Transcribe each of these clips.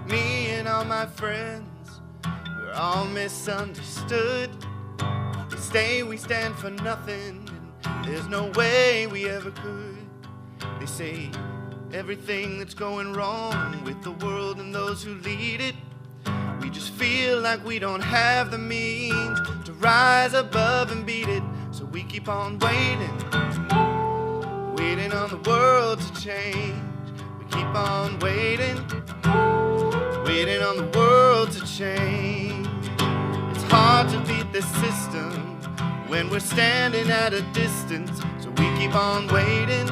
Me and all my friends, we're all misunderstood. They say we stand for nothing, and there's no way we ever could. They say everything that's going wrong with the world and those who lead it, we just feel like we don't have the means to rise above and beat it. So we keep on waiting, waiting on the world to change. We keep on waiting, waiting on the world to change. It's hard to beat the system when we're standing at a distance. So we keep on waiting,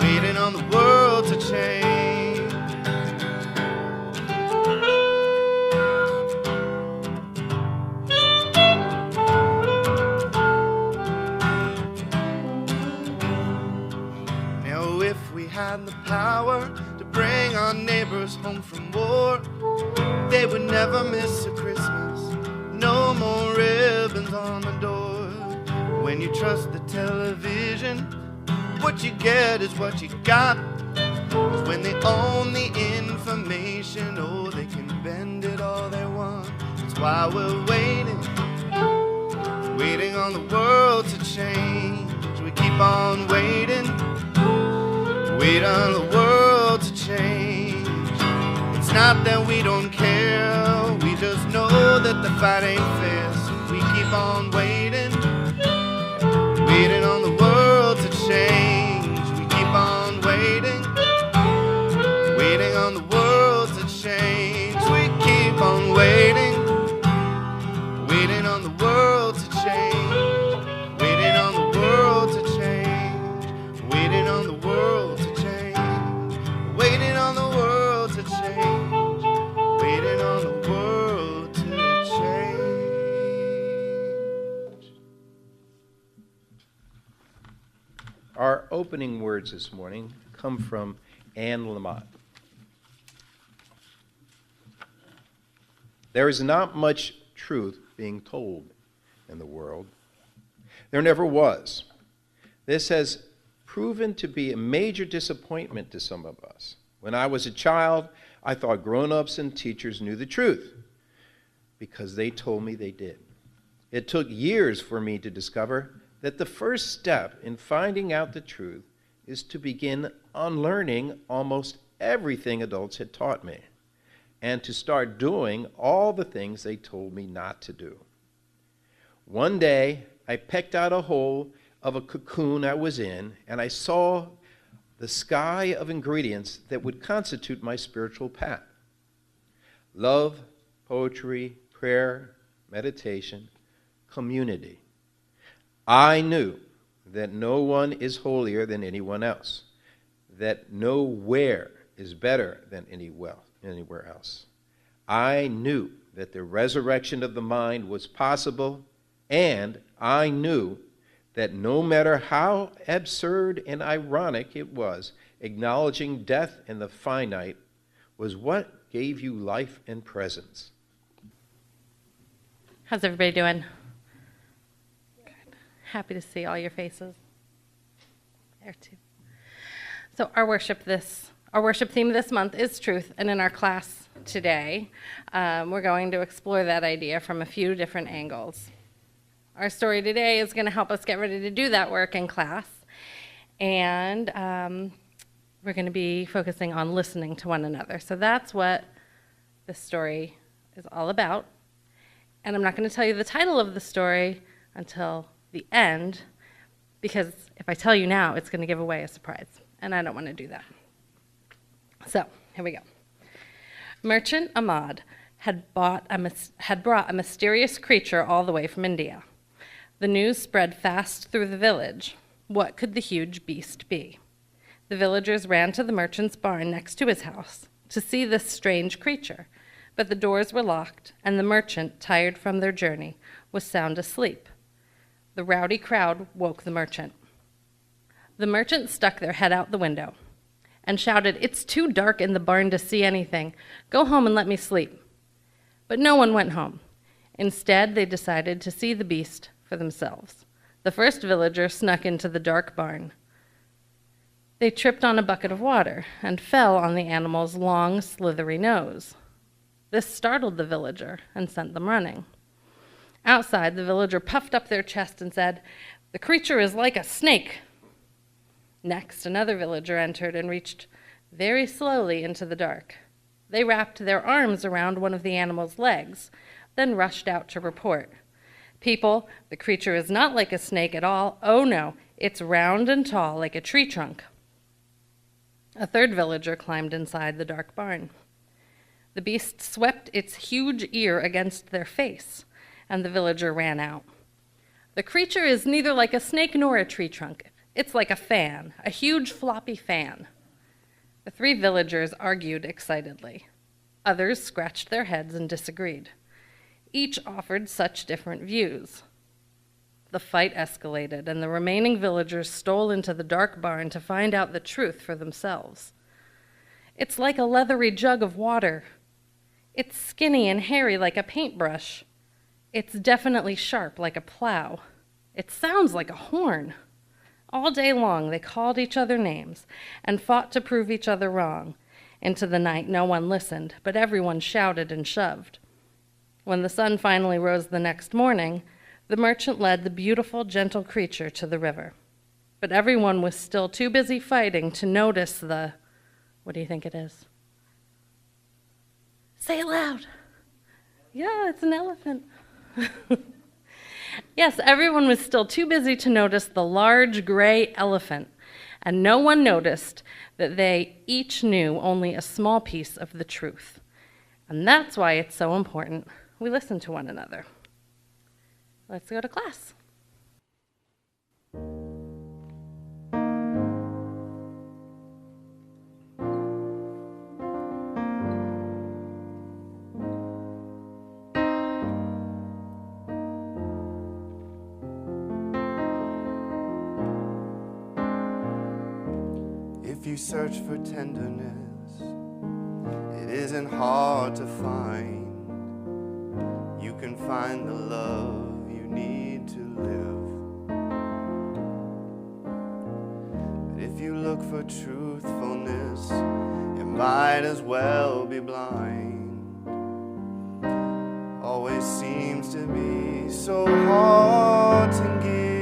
waiting on the world to change. Now if we had the power to bring our neighbors home from war, they would never miss a Christmas. No more ribbons on the door. When you trust the television, what you get is what you got. 'Cause when they own the information, oh, they can bend it all they want. That's why we're waiting, waiting on the world to change. We keep on waiting, wait on the world to change. It's not that we don't care, we just know that the fight ain't fair. So we keep on waiting, waiting on the world to change. We keep on waiting, waiting on the world to change. We keep on waiting, waiting on the world to change. Waiting on the world to change. Waiting on the world to change. Waiting on the world to change. Waiting on the world to change. Our opening words this morning come from Anne Lamott. There is not much truth being told in the world. There never was. This has proven to be a major disappointment to some of us. When I was a child, I thought grown-ups and teachers knew the truth because they told me they did. It took years for me to discover that the first step in finding out the truth is to begin unlearning almost everything adults had taught me and to start doing all the things they told me not to do. One day, I pecked out a hole of a cocoon I was in, and I saw the sky of ingredients that would constitute my spiritual path. Love, poetry, prayer, meditation, community. I knew that no one is holier than anyone else, that nowhere is better than anywhere else. I knew that the resurrection of the mind was possible, and I knew that no matter how absurd and ironic it was, acknowledging death and the finite was what gave you life and presence. How's everybody doing? Good. Happy to see all your faces. There too. So our worship theme this month is truth, and in our class today, we're going to explore that idea from a few different angles. Our story today is going to help us get ready to do that work in class, and we're going to be focusing on listening to one another. So that's what this story is all about, and I'm not going to tell you the title of the story until the end, because if I tell you now, it's going to give away a surprise, and I don't want to do that. So here we go. Merchant Ahmad had brought a mysterious creature all the way from India. The news spread fast through the village. What could the huge beast be? The villagers ran to the merchant's barn next to his house to see this strange creature, but the doors were locked, and the merchant, tired from their journey, was sound asleep. The rowdy crowd woke the merchant. The merchant stuck their head out the window and shouted, "It's too dark in the barn to see anything. Go home and let me sleep." But no one went home. Instead, they decided to see the beast for themselves. The first villager snuck into the dark barn. They tripped on a bucket of water and fell on the animal's long, slithery nose. This startled the villager and sent them running. Outside, the villager puffed up their chest and said, "The creature is like a snake." Next, another villager entered and reached very slowly into the dark. They wrapped their arms around one of the animal's legs, then rushed out to report. "People, the creature is not like a snake at all. Oh no, it's round and tall like a tree trunk." A third villager climbed inside the dark barn. The beast swept its huge ear against their face, and the villager ran out. "The creature is neither like a snake nor a tree trunk. It's like a fan, a huge floppy fan." The three villagers argued excitedly. Others scratched their heads and disagreed. Each offered such different views. The fight escalated, and the remaining villagers stole into the dark barn to find out the truth for themselves. "It's like a leathery jug of water. It's skinny and hairy like a paintbrush. It's definitely sharp like a plow. It sounds like a horn." All day long they called each other names and fought to prove each other wrong. Into the night no one listened, but everyone shouted and shoved. When the sun finally rose the next morning, the merchant led the beautiful, gentle creature to the river. But everyone was still too busy fighting to notice the... What do you think it is? Say it loud. Yeah, it's an elephant. Yes, everyone was still too busy to notice the large gray elephant, and no one noticed that they each knew only a small piece of the truth. And that's why it's so important we listen to one another. Let's go to class. If you search for tenderness, it isn't hard to find. You can find the love you need to live. But if you look for truthfulness, you might as well be blind. Always seems to be so hard to give.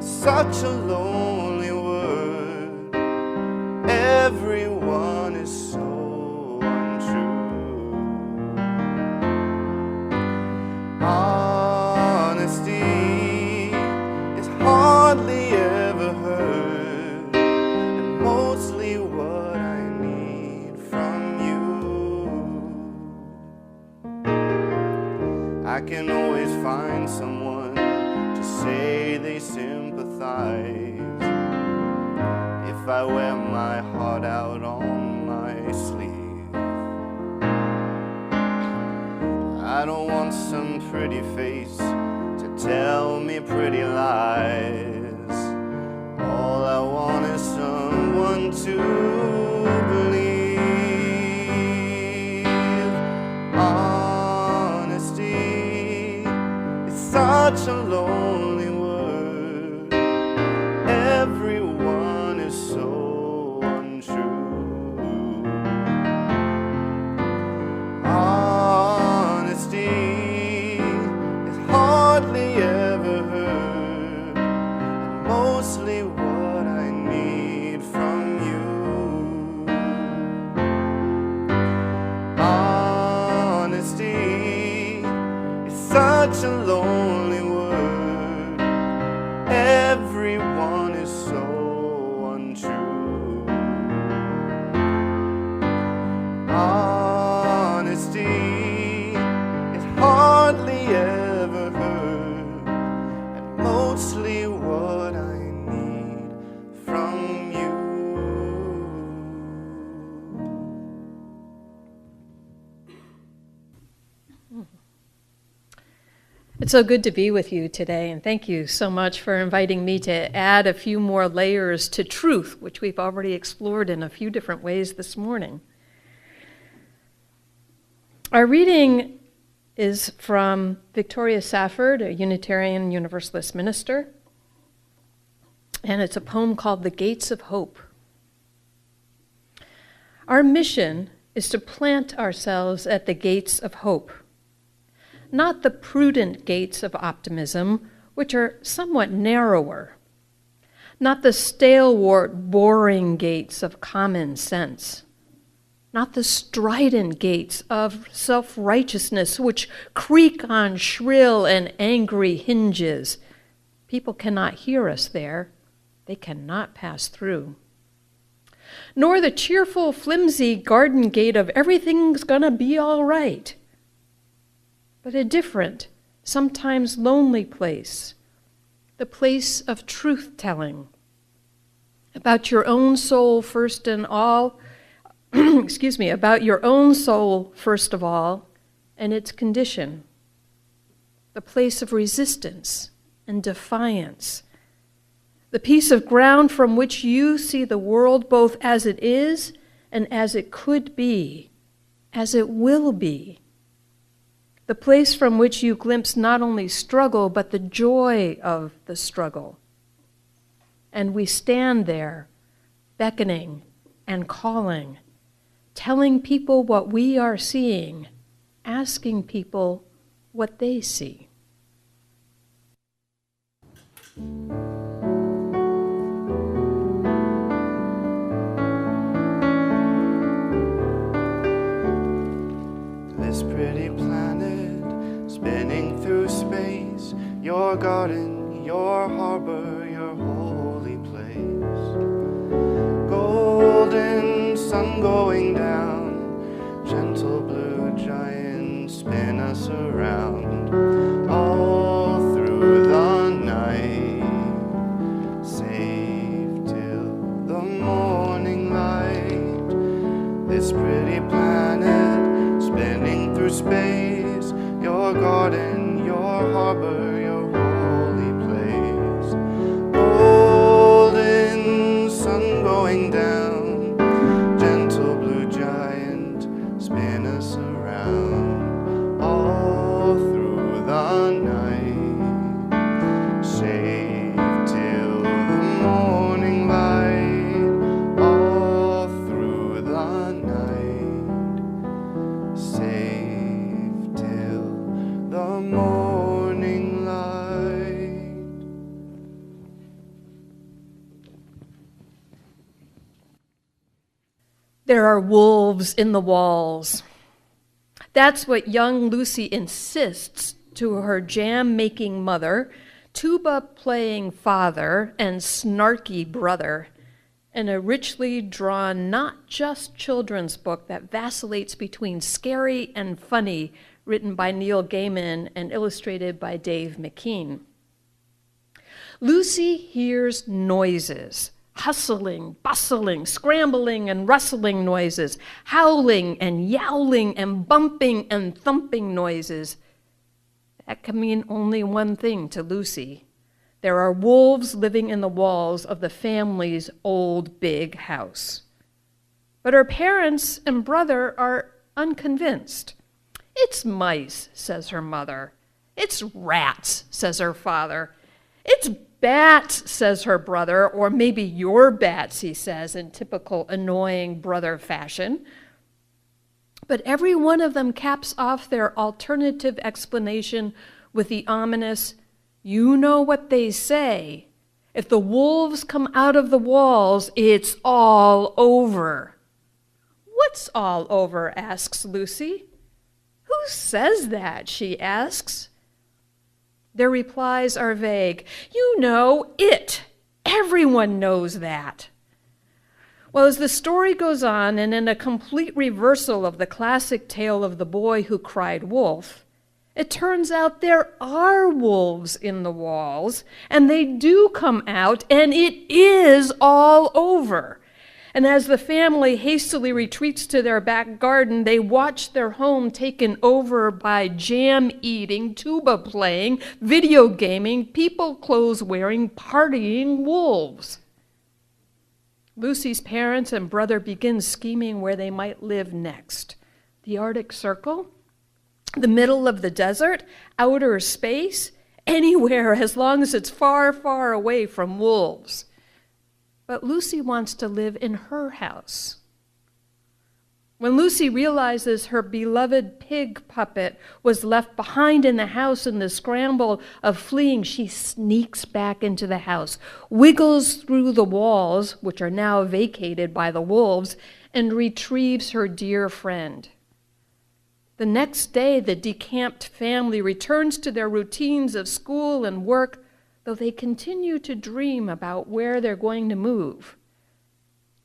Such a lonely word. Everyone is so untrue. Honesty is hardly ever heard, and mostly what I need from you. I can always find someone to say they sympathize if I wear my heart out on my sleeve. I don't want some pretty face to tell me pretty lies. All I want is someone to believe. Honesty is such a lonely word. Everyone is so untrue. Honesty is hardly ever heard, and mostly what I need from you. Honesty is such a lonely word. Everyone is so untrue. Honesty is hardly ever heard, and mostly what I need from you. It's so good to be with you today, and thank you so much for inviting me to add a few more layers to truth, which we've already explored in a few different ways this morning. Our reading is from Victoria Safford, a Unitarian Universalist minister, and it's a poem called The Gates of Hope. Our mission is to plant ourselves at the gates of hope, not the prudent gates of optimism, which are somewhat narrower, not the stalwart, boring gates of common sense, not the strident gates of self-righteousness, which creak on shrill and angry hinges. People cannot hear us there. They cannot pass through. Nor the cheerful, flimsy garden gate of everything's gonna be all right, but a different, sometimes lonely place, the place of truth-telling about your own soul first and all, about your own soul first of all and its condition, the place of resistance and defiance, the piece of ground from which you see the world both as it is and as it could be, as it will be, the place from which you glimpse not only struggle but the joy of the struggle. And we stand there, beckoning and calling, telling people what we are seeing, asking people what they see. This pretty planet spinning through space, your garden, your harbor, your holy place. Golden sun going down, gentle blue giants spin us around, all through the night, safe till the morning light. This pretty planet spinning through space, your garden, your harbor, your holy place. Golden sun going down, gentle blue giant spin us around, all through the night, safe till the morning light, all through the night, safe till the morning light. There are wolves in the walls. That's what young Lucy insists to her jam-making mother, tuba-playing father, and snarky brother, in a richly drawn, not just children's book that vacillates between scary and funny, written by Neil Gaimen and illustrated by Dave McKean. Lucy hears noises, hustling, bustling, scrambling and rustling noises, howling and yowling and bumping and thumping noises. That can mean only one thing to Lucy. There are wolves living in the walls of the family's old big house. But her parents and brother are unconvinced. It's mice, says her mother. It's rats, says her father. It's bats, says her brother, or maybe your bats, he says, in typical annoying brother fashion. But every one of them caps off their alternative explanation with the ominous, "You know what they say. If the wolves come out of the walls, it's all over." "What's all over?" asks Lucy. "Who says that?" she asks. Their replies are vague. "You know, it. Everyone knows that." Well, as the story goes on, and in a complete reversal of the classic tale of the boy who cried wolf, it turns out there are wolves in the walls, and they do come out, and it is all over. And as the family hastily retreats to their back garden, they watch their home taken over by jam-eating, tuba-playing, video gaming, people-clothes-wearing, partying wolves. Lucy's parents and brother begin scheming where they might live next. The Arctic Circle? the middle of the desert, outer space, anywhere as long as it's far, far away from wolves. But Lucy wants to live in her house. When Lucy realizes her beloved pig puppet was left behind in the house in the scramble of fleeing, she sneaks back into the house, wiggles through the walls, which are now vacated by the wolves, and retrieves her dear friend. The next day, the decamped family returns to their routines of school and work, though they continue to dream about where they're going to move.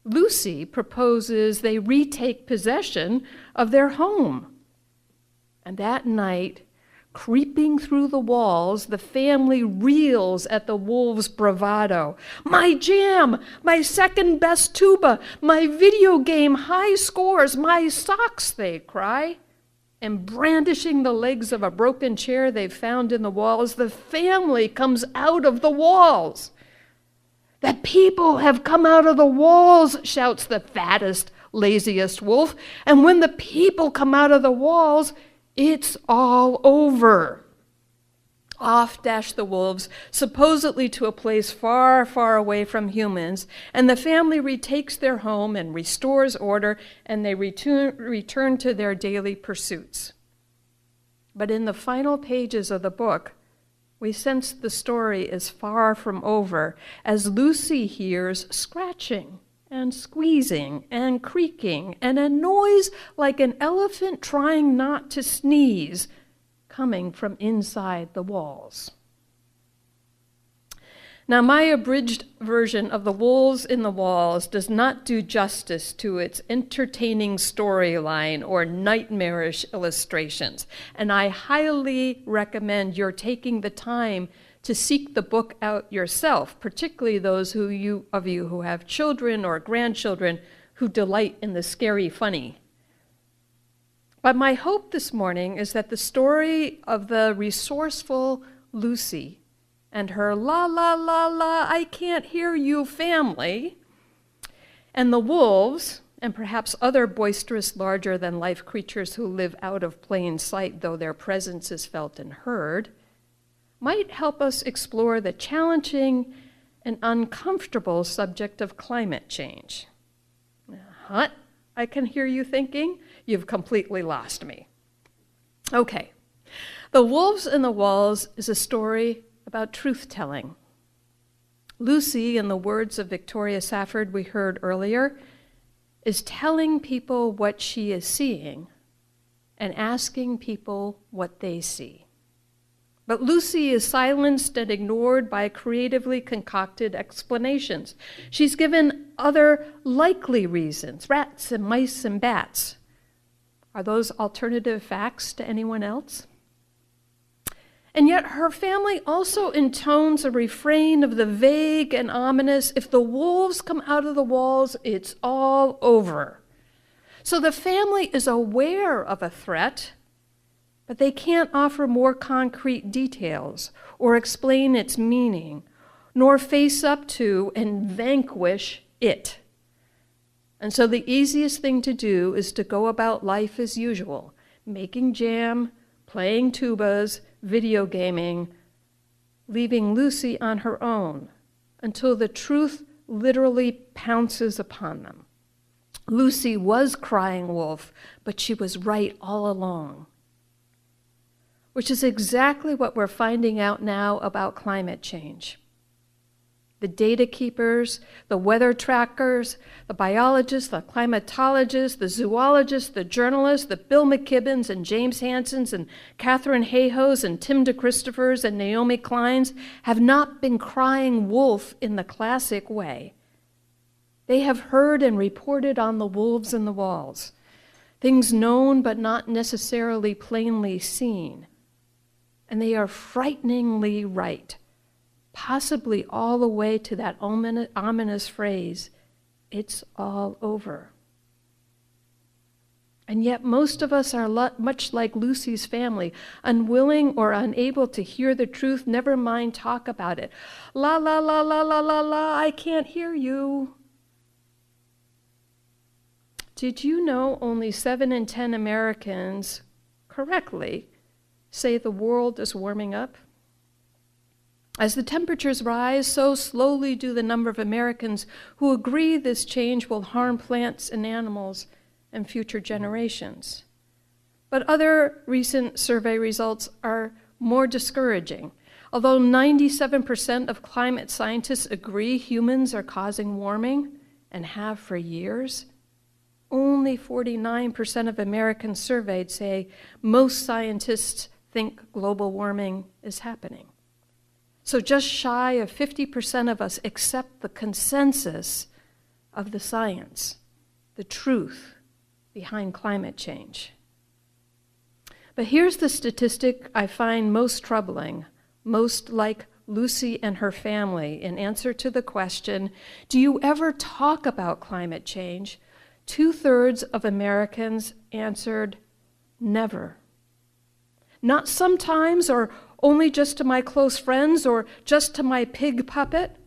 Lucy proposes they retake possession of their home. And that night, creeping through the walls, the family reels at the wolves' bravado. "My jam, my second best tuba, my video game high scores, my socks," they cry. And brandishing the legs of a broken chair they've found in the walls, the family comes out of the walls. "The people have come out of the walls," shouts the fattest, laziest wolf. "And when the people come out of the walls, it's all over." Off dash the wolves, supposedly to a place far, far away from humans, and the family retakes their home and restores order, and they return to their daily pursuits. But in the final pages of the book, we sense the story is far from over as Lucy hears scratching and squeezing and creaking and a noise like an elephant trying not to sneeze coming from inside the walls. Now, my abridged version of The Wolves in the Walls does not do justice to its entertaining storyline or nightmarish illustrations, and I highly recommend your taking the time to seek the book out yourself, particularly those of you who have children or grandchildren who delight in the scary funny. But my hope this morning is that the story of the resourceful Lucy and her la la la la I can't hear you family, and the wolves, and perhaps other boisterous larger-than-life creatures who live out of plain sight, though their presence is felt and heard, might help us explore the challenging and uncomfortable subject of climate change. Huh? I can hear you thinking, you've completely lost me. Okay, The Wolves in the Walls is a story about truth-telling. Lucy, in the words of Victoria Safford we heard earlier, is telling people what she is seeing and asking people what they see. But Lucy is silenced and ignored by creatively concocted explanations. She's given other likely reasons, rats and mice and bats. Are those alternative facts to anyone else? And yet her family also intones a refrain of the vague and ominous, if the wolves come out of the walls, it's all over. So the family is aware of a threat, but they can't offer more concrete details or explain its meaning, nor face up to and vanquish it. And so the easiest thing to do is to go about life as usual, making jam, playing tubas, video gaming, leaving Lucy on her own until the truth literally pounces upon them. Lucy was crying wolf, but she was right all along. Which is exactly what we're finding out now about climate change. The data keepers, the weather trackers, the biologists, the climatologists, the zoologists, the journalists, the Bill McKibbins and James Hansons and Catherine Hayhoes and Tim DeChristopher's and Naomi Klein's have not been crying wolf in the classic way. They have heard and reported on the wolves in the walls, things known but not necessarily plainly seen. And they are frighteningly right, possibly all the way to that ominous phrase, it's all over. And yet most of us are much like Lucy's family, unwilling or unable to hear the truth, never mind talk about it. La, la, la, la, la, la, la, I can't hear you. Did you know only 7 in 10 Americans correctly, say the world is warming up? As the temperatures rise, so slowly do the number of Americans who agree this change will harm plants and animals and future generations. But other recent survey results are more discouraging. Although 97% of climate scientists agree humans are causing warming and have for years, only 49% of Americans surveyed say most scientists think global warming is happening. So just shy of 50% of us accept the consensus of the science, the truth behind climate change. But here's the statistic I find most troubling, most like Lucy and her family in answer to the question, do you ever talk about climate change? 2/3 of Americans answered, never. Not sometimes, or only just to my close friends, or just to my pig puppet.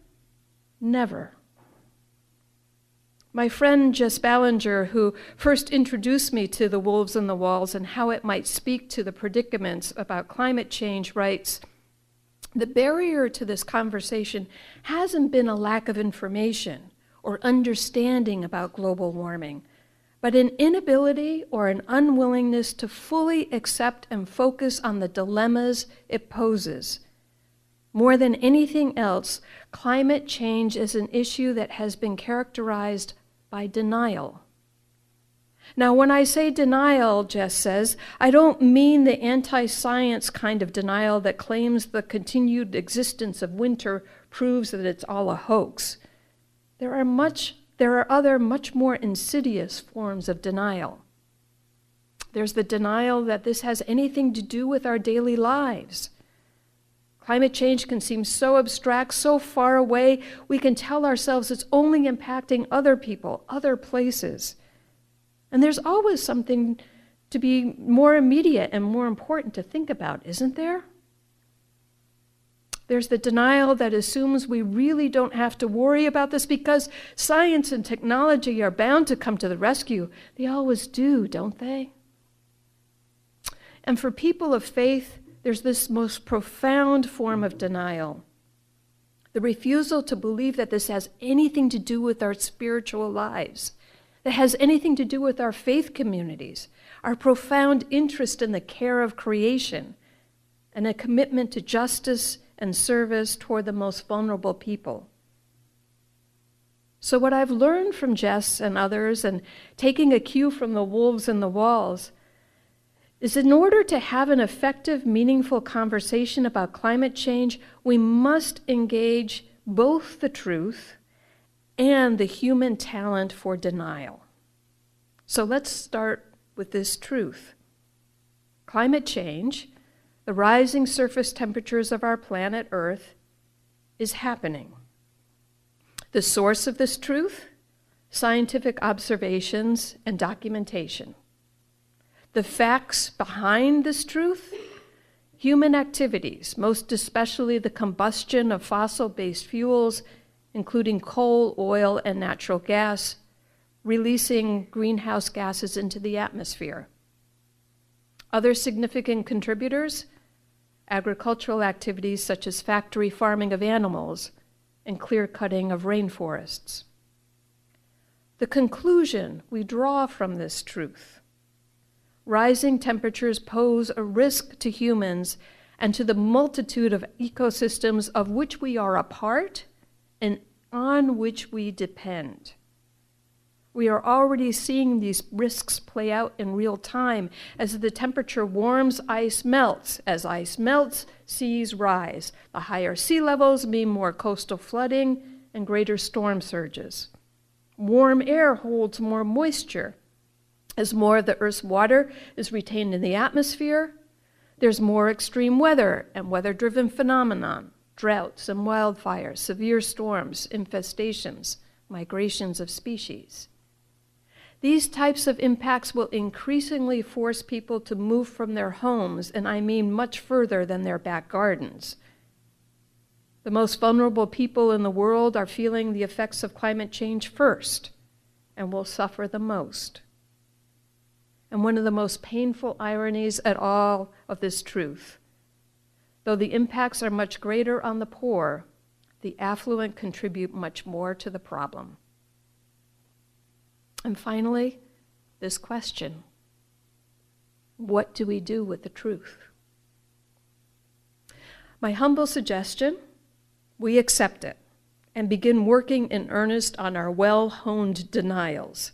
Never. My friend Jess Ballinger, who first introduced me to the Wolves on the Walls and how it might speak to the predicaments about climate change, writes, the barrier to this conversation hasn't been a lack of information or understanding about global warming, but an inability or an unwillingness to fully accept and focus on the dilemmas it poses. More than anything else, climate change is an issue that has been characterized by denial. Now, when I say denial, Jess says, I don't mean the anti-science kind of denial that claims the continued existence of winter proves that it's all a hoax. There are other much more insidious forms of denial. There's the denial that this has anything to do with our daily lives. Climate change can seem so abstract, so far away, we can tell ourselves it's only impacting other people, other places. And there's always something to be more immediate and more important to think about, isn't there? There's the denial that assumes we really don't have to worry about this because science and technology are bound to come to the rescue. They always do, don't they? And for people of faith, there's this most profound form of denial, the refusal to believe that this has anything to do with our spiritual lives, that has anything to do with our faith communities, our profound interest in the care of creation, and a commitment to justice and service toward the most vulnerable people. So what I've learned from Jess and others, and taking a cue from the Wolves in the Walls, is in order to have an effective, meaningful conversation about climate change, we must engage both the truth and the human talent for denial. So let's start with this truth. Climate change, the rising surface temperatures of our planet Earth, is happening. The source of this truth? Scientific observations and documentation. The facts behind this truth? Human activities, most especially the combustion of fossil-based fuels, including coal, oil, and natural gas, releasing greenhouse gases into the atmosphere. Other significant contributors? Agricultural activities such as factory farming of animals and clear-cutting of rainforests. The conclusion we draw from this truth: rising temperatures pose a risk to humans and to the multitude of ecosystems of which we are a part and on which we depend. We are already seeing these risks play out in real time. As the temperature warms, ice melts. As ice melts, seas rise. The higher sea levels mean more coastal flooding and greater storm surges. Warm air holds more moisture. As more of the Earth's water is retained in the atmosphere, there's more extreme weather and weather-driven phenomenon, droughts and wildfires, severe storms, infestations, migrations of species. These types of impacts will increasingly force people to move from their homes, and I mean much further than their back gardens. The most vulnerable people in the world are feeling the effects of climate change first and will suffer the most. and one of the most painful ironies at all of this truth. Though the impacts are much greater on the poor, the affluent contribute much more to the problem. And finally, this question: what do we do with the truth? My humble suggestion: we accept it and begin working in earnest on our well-honed denials.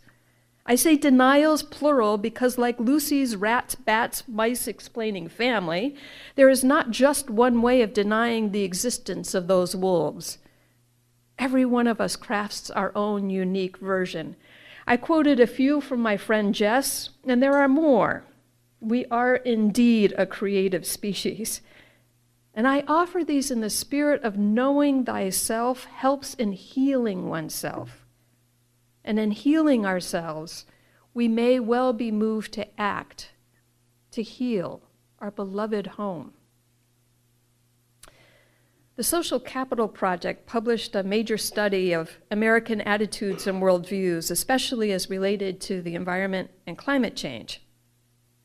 I say denials plural because, like Lucy's rats, bats, mice explaining family, there is not just one way of denying the existence of those wolves. Every one of us crafts our own unique version. I quoted a few from my friend Jess, and there are more. We are indeed a creative species. And I offer these in the spirit of knowing thyself helps in healing oneself. And in healing ourselves, we may well be moved to act, to heal our beloved home. The Social Capital Project published a major study of American attitudes and worldviews, especially as related to the environment and climate change.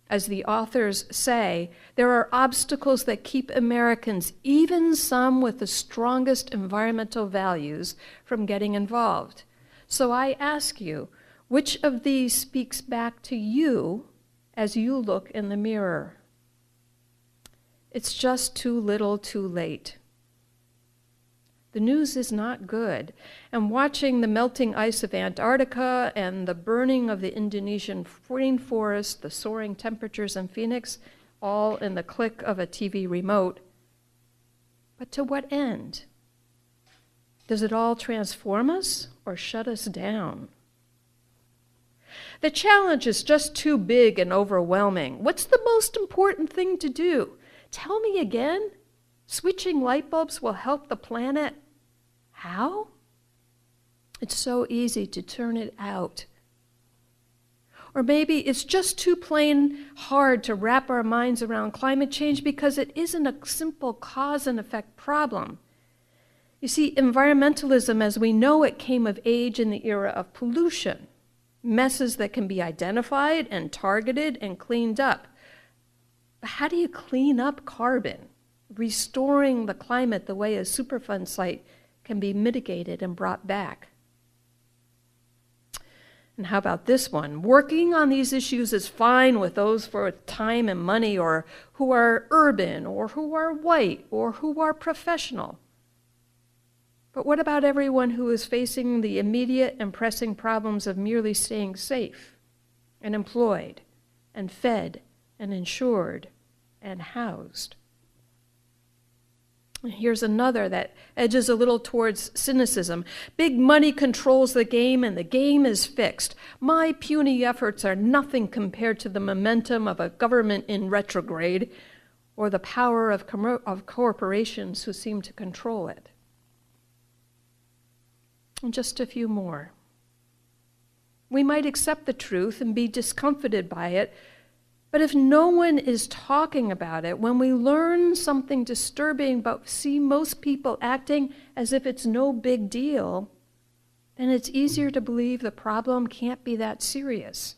As the authors say, there are obstacles that keep Americans, even some with the strongest environmental values, from getting involved. So I ask you, which of these speaks back to you as you look in the mirror? It's just too little too late. The news is not good, and watching the melting ice of Antarctica and the burning of the Indonesian rainforest, the soaring temperatures in Phoenix, all in the click of a TV remote. But to what end? Does it all transform us or shut us down? The challenge is just too big and overwhelming. What's the most important thing to do? Tell me again. Switching light bulbs will help the planet. How? It's so easy to turn it out. Or maybe it's just too plain hard to wrap our minds around climate change because it isn't a simple cause and effect problem. You see, environmentalism as we know it came of age in the era of pollution, messes that can be identified and targeted and cleaned up. But how do you clean up carbon, restoring the climate the way a Superfund site can be mitigated and brought back? And how about this one? Working on these issues is fine with those for time and money, or who are urban, or who are white, or who are professional. But what about everyone who is facing the immediate and pressing problems of merely staying safe and employed and fed and insured and housed? Here's another that edges a little towards cynicism. Big money controls the game, and the game is fixed. My puny efforts are nothing compared to the momentum of a government in retrograde or the power of corporations who seem to control it. And just a few more. We might accept the truth and be discomfited by it, but if no one is talking about it, when we learn something disturbing but see most people acting as if it's no big deal, then it's easier to believe the problem can't be that serious.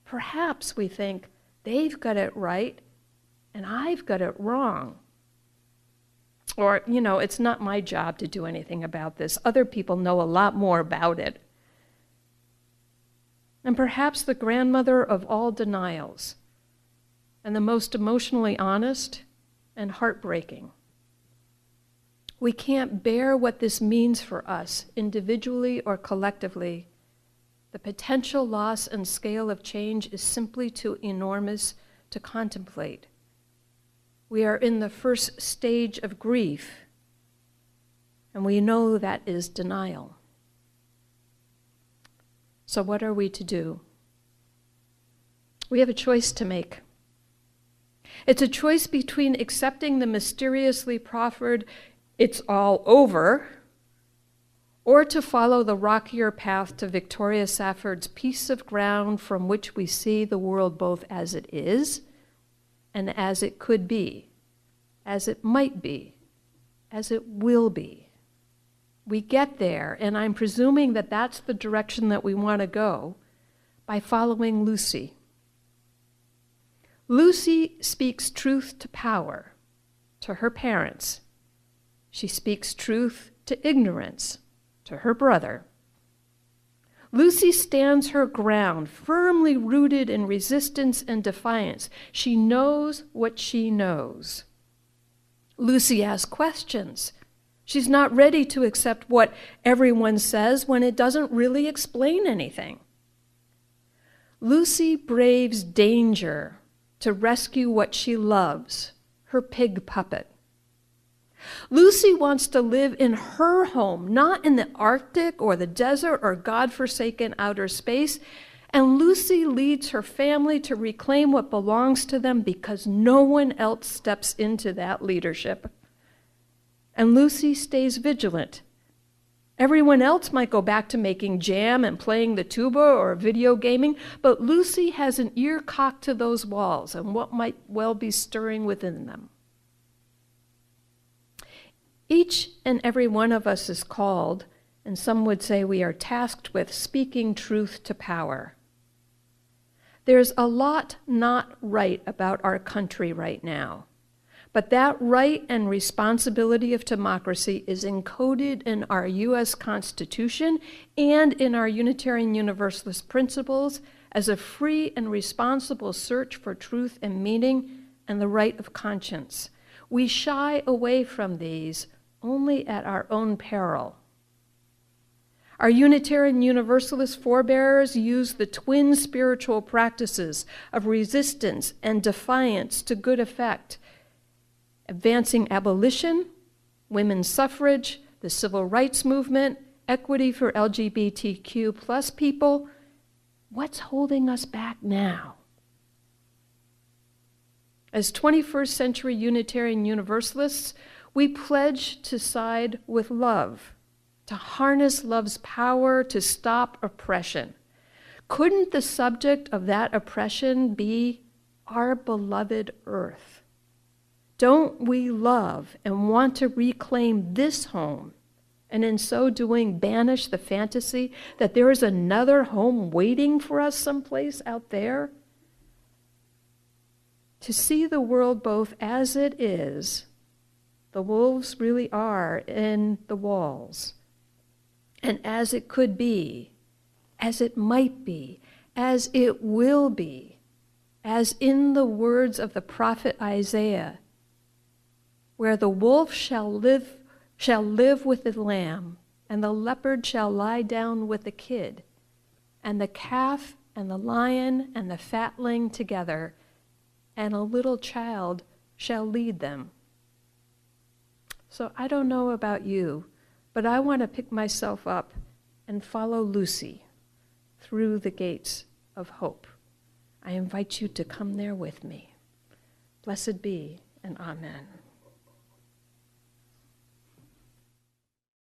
Perhaps we think they've got it right and I've got it wrong. Or, it's not my job to do anything about this. Other people know a lot more about it. And perhaps the grandmother of all denials, and the most emotionally honest and heartbreaking. We can't bear what this means for us, individually or collectively. The potential loss and scale of change is simply too enormous to contemplate. We are in the first stage of grief, and we know that is denial. So what are we to do? We have a choice to make. It's a choice between accepting the mysteriously proffered "it's all over," or to follow the rockier path to Victoria Safford's piece of ground from which we see the world both as it is and as it could be, as it might be, as it will be. We get there, and I'm presuming that that's the direction that we want to go, by following Lucy, Lucy speaks truth to power, to her parents. She speaks truth to ignorance, to her brother. Lucy stands her ground, firmly rooted in resistance and defiance. She knows what she knows. Lucy asks questions. She's not ready to accept what everyone says when it doesn't really explain anything. Lucy braves danger to rescue what she loves, her pig puppet. Lucy wants to live in her home, not in the Arctic or the desert or God-forsaken outer space. And Lucy leads her family to reclaim what belongs to them because no one else steps into that leadership. And Lucy stays vigilant. Everyone else might go back to making jam and playing the tuba or video gaming, but Lucy has an ear cocked to those walls and what might well be stirring within them. Each and every one of us is called, and some would say we are tasked with speaking truth to power. There's a lot not right about our country right now, but that right and responsibility of democracy is encoded in our U.S. Constitution and in our Unitarian Universalist principles as a free and responsible search for truth and meaning and the right of conscience. We shy away from these only at our own peril. Our Unitarian Universalist forebears used the twin spiritual practices of resistance and defiance to good effect, advancing abolition, women's suffrage, the civil rights movement, equity for LGBTQ plus people. What's holding us back now? As 21st century Unitarian Universalists, we pledge to side with love, to harness love's power to stop oppression. Couldn't the subject of that oppression be our beloved earth? Don't we love and want to reclaim this home, and in so doing banish the fantasy that there is another home waiting for us someplace out there? To see the world both as it is, the wolves really are in the walls, and as it could be, as it might be, as it will be, as in the words of the prophet Isaiah, where the wolf shall live with the lamb, and the leopard shall lie down with the kid, and the calf and the lion and the fatling together, and a little child shall lead them. So I don't know about you, but I want to pick myself up and follow Lucy through the gates of hope. I invite you to come there with me. Blessed be, and amen.